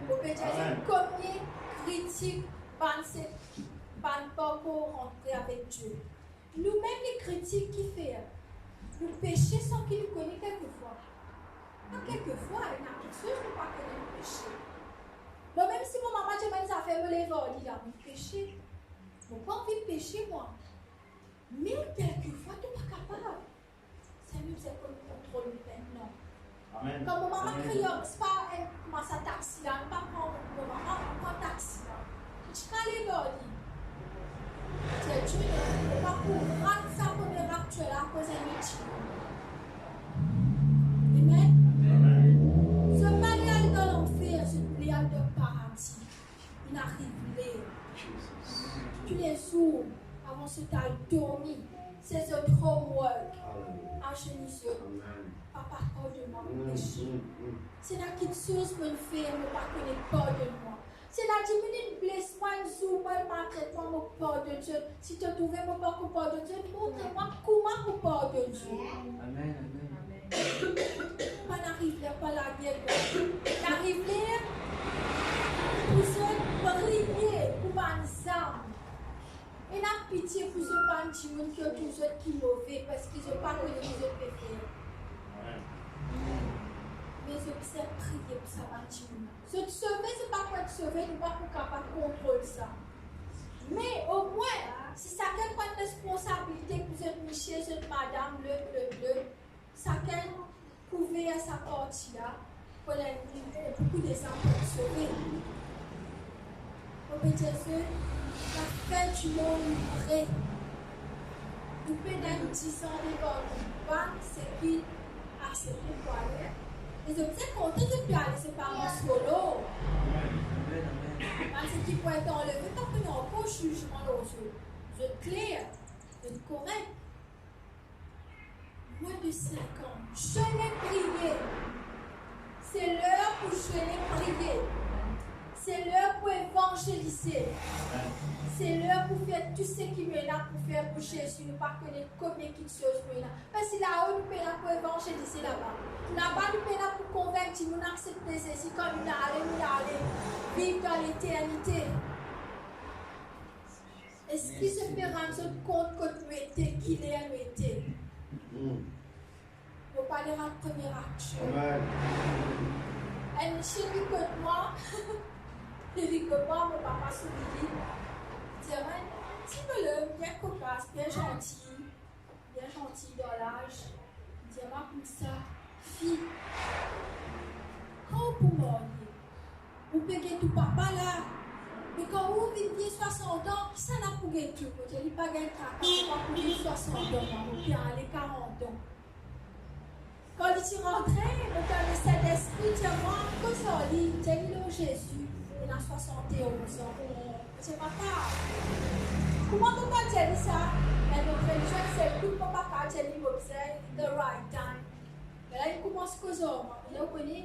Vous pouvez dire, combien critique pas pour rentrer avec Dieu. Nous-mêmes, les critiques qui font, nous péchons sans qu'il nous connaisse quelquefois. Quelquefois, il y a quelque chose que nous ne connaissons pas le péché. Bon, même si mon maman, ça fait me lever, il dit, je péché. Je n'ai pas envie de pécher, moi. Mais quelquefois, tu n'es pas capable. C'est mieux que nous contrôle maintenant. Amen. Quand mon maman crie, c'est pas un taxi là, pas prendre mon maman, on prend un taxi là. Je peux aller dans le lit. C'est Dieu, il n'est pas pour rendre sa première actuelle à cause d'un métier. Amen. Ce mariage dans l'enfer, ce mariage de paradis, il arrive là. Tu les jours avant ce temps dormi, c'est un homework. Agenisseur. Papa, pardonne-moi mon péché. C'est la petite chose que je fais, je ne connais pas, pardonne-moi. C'est la diminution, blesse-moi, une jour, moi, maltraite-moi, mon pardon Dieu. Si tu as trouvé mon pardon Dieu, montre-moi comment mon pardon Dieu. Amen. On n'arrive pas la guerre. On arrive pour se prier, pour les âmes. Et n'a pitié pour ce bandit qui est tous ceux qui mauvais parce qu'ils n'ont pas connu les autres péchés. Mais je sais prier pour ce bandit. Se sauver, ce n'est pas pour être sauvé, nous ne sommes pas capables de contrôler ça. Mais au moins, si chacun prend une responsabilité pour cette Michel, cette madame, chacun pouvait à sa partie-là, pour beaucoup des âmes pour être sauvés. Au Jésus, la fin du monde livré. Nous pouvons 10 ans de bonne, c'est qu'il a accepté pour aller. Et je suis content de ne pas aller, c'est pas mon solo. Parce qu'il peut être enlevé tant qu'il n'y a pas de jugement dans eux. Je suis clair, je suis correct. Moins de 5 ans, je l'ai prié. C'est l'heure où je l'ai prié. C'est l'heure pour évangéliser. C'est l'heure pour faire tout ce qui est là pour faire pour Jésus. Nous ne pas connaître combien de choses pour là. Parce que là-haut, nous sommes là pour évangéliser là-bas. Là-bas, nous sommes là pour convaincre, nous accepter Jésus comme nous allons vivre dans l'éternité. Est-ce qu'il se fait rendre compte que nous étions, qu'il est, nous étions? Nous parlons de la première action. Et chez lui, que moi, il dit que moi, mon papa sourit. Il dit, si me lève, bien cocasse, bien gentil dans l'âge. Il dit, moi, comme ça, fille, quand vous m'auriez, vous payez tout papa là. Mais quand vous vivez 60 ans, ça n'a pas gagné tout. Je ne dis pas gagné 30 ans, vous vivez 60 ans, vous pouvez aller 40 ans. Quand il est rentré, dans le Saint-Esprit, il dit, moi, comme ça, il dit, Jésus. Il a 71 ans. C'est papa. Comment tu peux dire ça? Mais notre religion, c'est tout pour papa dire the right time. Mais là, il commence à causer. Il a connu.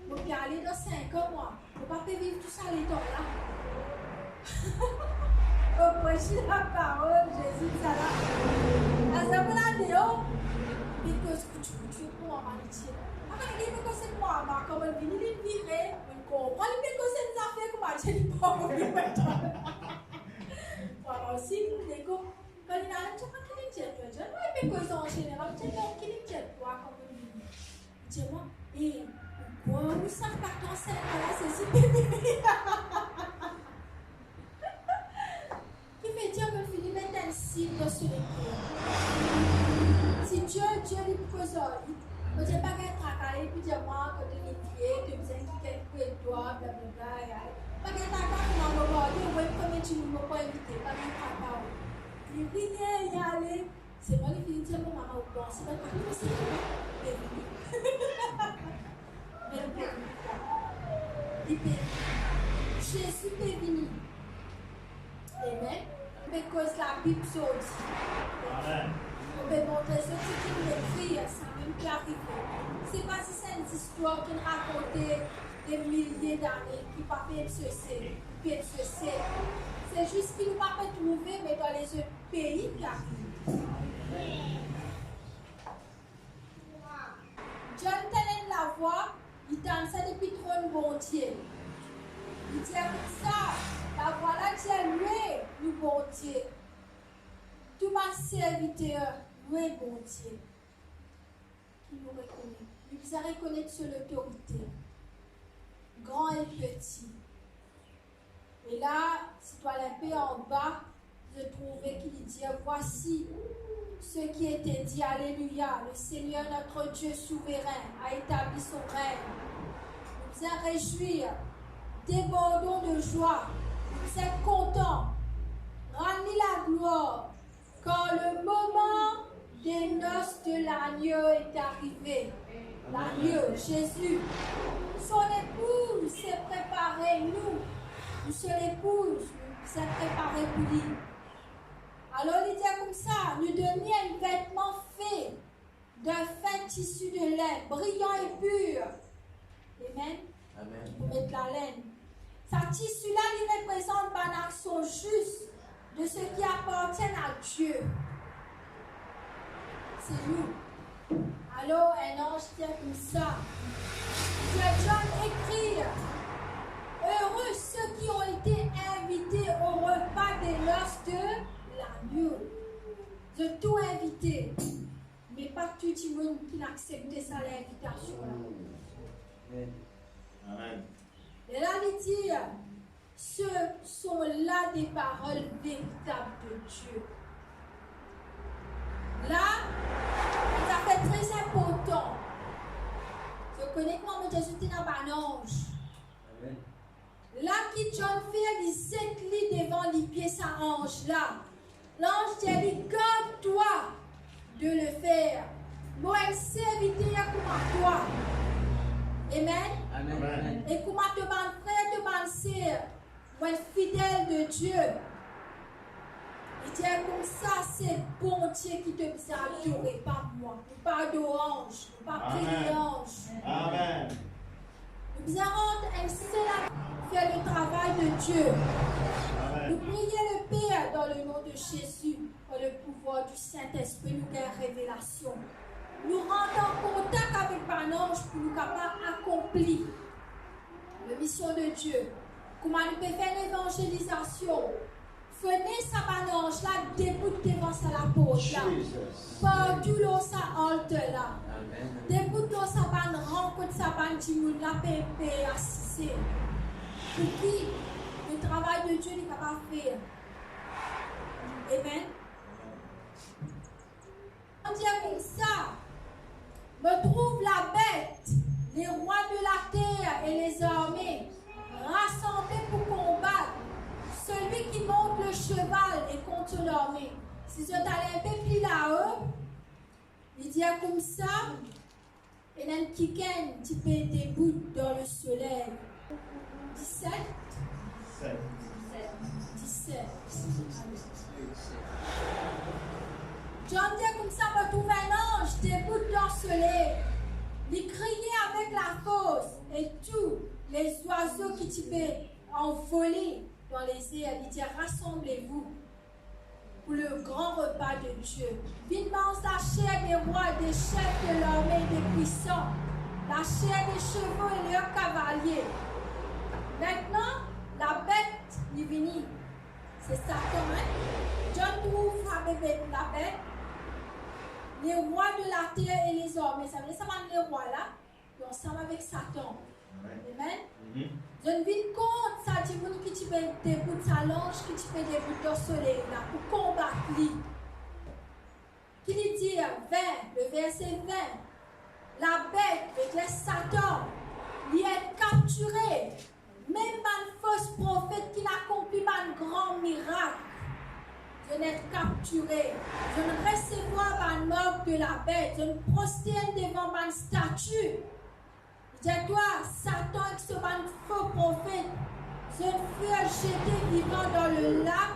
Je vais aller dans 5 ans, moi. Je ne peux pas vivre tout ça les temps là. Au prochain la parole, Jésus, ça là. À ce moment-là, Déo, because tu es pour moi, Manitie. Il dit que c'est moi, comme il vient de virer, il comprend que c'est une affaire que je ne sais pas. Voilà aussi, quand il a un petit peu qui est je ne sais pas en général, je ne sais pas qui est comme il dit, moi, et quoi, vous savez pas quand c'est là, c'est si bébé. Qui fait dire que Philippe est un signe dans ce écrit. Si Dieu lui pose je ne sais pas qu'elle travaille, puis dis-moi que tu es métier, que tu es quelqu'un de toi, blablabla. Pas qu'elle travaille pour m'envoyer, ou même comme tu ne m'as pas invité, pas qu'elle travaille. Il dit, il y a allé. C'est moi qui dis, mon maman, ou bon, c'est pas comme ça, c'est il peut. Jésus peut venir. Amen. Parce que la Bible dit. Amen. On peut montrer ce qui écrit, ça même qui arrive. C'est pas si c'est une histoire qui racontait des milliers d'années, qui ne peut pas cesser. C'est juste qu'il ne peut pas trouver, mais dans les autres pays qui arrivent. John tenait la voix, il dansait depuis 32 bon Dieu. Il dit comme ça, la voilà Dieu, loué, nous bon Dieu. Tout ma serviteur, loué bon Dieu. Qui nous reconnaît. Il nous a reconnaître sur l'autorité, grand et petit. Et là, si tu as l'épée en bas, je trouvais qu'il dit, voici ce qui était dit, alléluia, le Seigneur notre Dieu souverain a établi son règne. Nous nous réjouir, débordons de joie, nous sommes contents, rendez la gloire, quand le moment des noces de l'agneau est arrivé. L'agneau, Jésus, son épouse s'est préparée, nous sommes l'épouse, nous sommes préparés pour lui. Alors il dit comme ça, nous donnions un vêtement fait d'un fin tissu de laine, brillant et pur. Amen. Amen. Pour mettre la laine. Ce tissu-là, il représente une action juste de ce qui appartient à Dieu. C'est nous. Alors un ange tient comme ça. John écrit, heureux ceux qui ont été invités au repas des noces de l'agneau. De tout invité, mais pas tout le monde qui n'a accepté ça l'invitation. Amen. Et là, il dit, ce sont là des paroles véritables de Dieu. Là, ça fait très important. Je connais comment Jésus était dans un ange. Amen. Là, qui John fait, il s'éclit devant les pieds, ça ange là. L'ange dit, garde-toi de le faire. Moi, elle serviteur comme toi. Amen. Amen. Et comment te ban frère, te ban sœur, moi, fidèle de Dieu. Il dit comme ça, c'est bon Dieu qui te bisa adorer, pas moi. Pas d'orange, pas prier d'ange. Amen. Nous bisons rendre un seul faire le travail de Dieu. Amen. Nous prions le Père dans le nom de Jésus, par le pouvoir du Saint-Esprit, nous gagnons révélation. Nous rendons contact avec un ange pour nous capables d'accomplir la mission de Dieu. Comment nous pouvons faire l'évangélisation? Venez ça ange là, déboute devant ça la porte là. Partout là, ça halte là. Déboute là, ça ban rencontre ça ban timoun là, pépé, assisté. Pour qui le travail de Dieu n'est capable de faire. Amen. On dit comme ça, me trouve la bête, les rois de la terre et les armées, rassemblés pour combattre. Celui qui monte le cheval est contre l'armée. Si je t'allais un peu plus là-haut, il dit comme ça, et il y a un petit peu debout dans le soleil. 17. 17. John dit comme ça, me trouve un ange debout dans le soleil. Il criait avec la force et tous les oiseaux qui t'y envolés dans les airs. Il dit, rassemblez-vous pour le grand repas de Dieu. Vivement la chair des rois, des chefs de l'armée, des puissants, la chair des chevaux et leurs cavaliers. Maintenant, la bête est venue. C'est Satan, hein? John trouve la bête, les rois de la terre et les hommes. Mais ça veut dire que les rois là, ils sont ensemble avec Satan. Amen. Je ne vis compte, ça dit que tu peux debout sa langue, que tu peux debout dans le soleil là, pour combattre lui. Qui lui dit 20, le verset 20. La bête, veut dire Satan, il est capturé. Même un fausse prophète qui n'accomplit pas un grand miracle. Je n'ai capturé. Je ne recevoir un mort de la bête. Je ne prosterne devant ma statue. Dis-toi, Satan et ce faux prophète, je fus jeté vivant dans le lac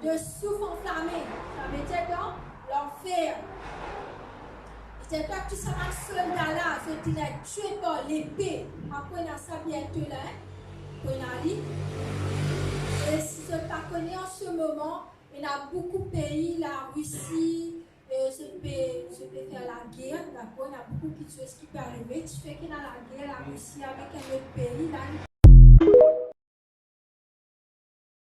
de soufre enflammé. Ça veut dire dans l'enfer. Dis-toi que tu seras un soldat là, je t'ai tué par l'épée. Après, on a ça bientôt là, on a dit. Et si je ne pas connais en ce moment, il y a beaucoup de pays, la Russie, je peux faire la guerre, d'accord? Il y a beaucoup de choses qui peuvent arriver. Tu fais qu'il y a la guerre, la Russie avec un autre pays, là, il